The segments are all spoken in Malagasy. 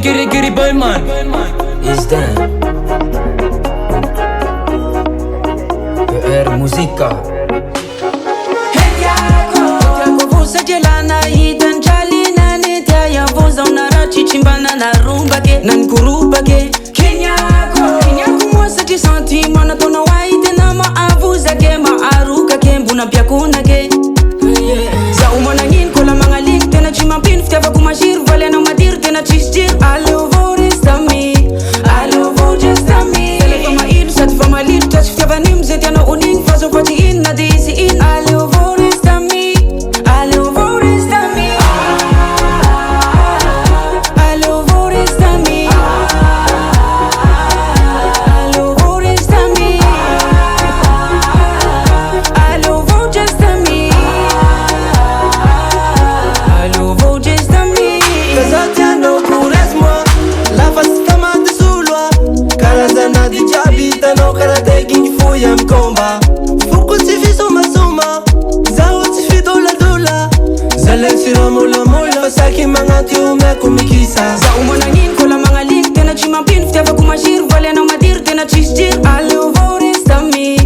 CURYBOY man. Is that Muzika? Vosa jelana hitan chalina netia ya voza unara chichimbana na rumba ke nan kuruba ke Kenyako mosa ti sentima na tona waite na ma avuza ke ma aruka ke mbuna pia kuna ke Sa umana ngin kola mga link tena chimampin ftava kumashir vale na madir tena chistir alovo restami alovo justami Telefama ilu sat fama lilu touch ftava nimzet ya no uning fazo fati in na disi in alovo restami alovo restami alovo restami alovo restami alovo justami alovo justami Kazatiano kuresmo la fastama de sulwa Karazana di jabita no karate gingi fuya mkomba Fuku tifi soma soma Zawa tifi dola dola Zale sira mula mula Fasaki mangati ume kumikisa Sa umana ngin kola mga link tena chimampin ftava kumashir vale na madir tena chistir alovo restami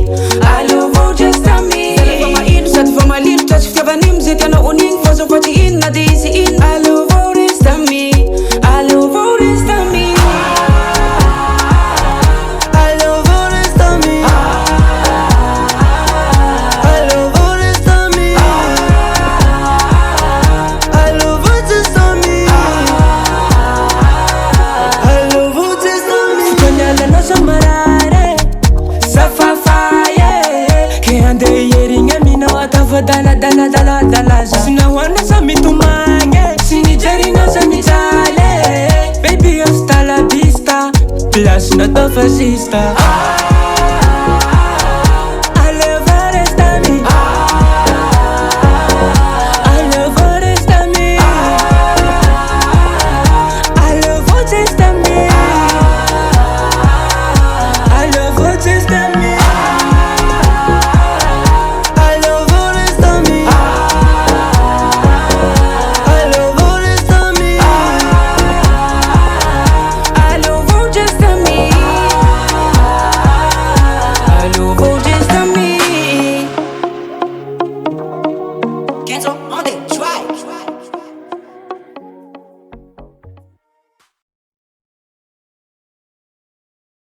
alovo justami Telefama ilu sat fama lilu touch ftava nimzet ya no uning fazo fati in na disi in alovo restami alovo restami Alovo restami Alovo restami Alovo restami Alovo restami Konyala no samarare Safafaye Ke ande yeringa mina watafa dala dala dala dala Sina wana sa mitumange Sini jeri na sa mitale Baby hasta la vista Plus na to fascista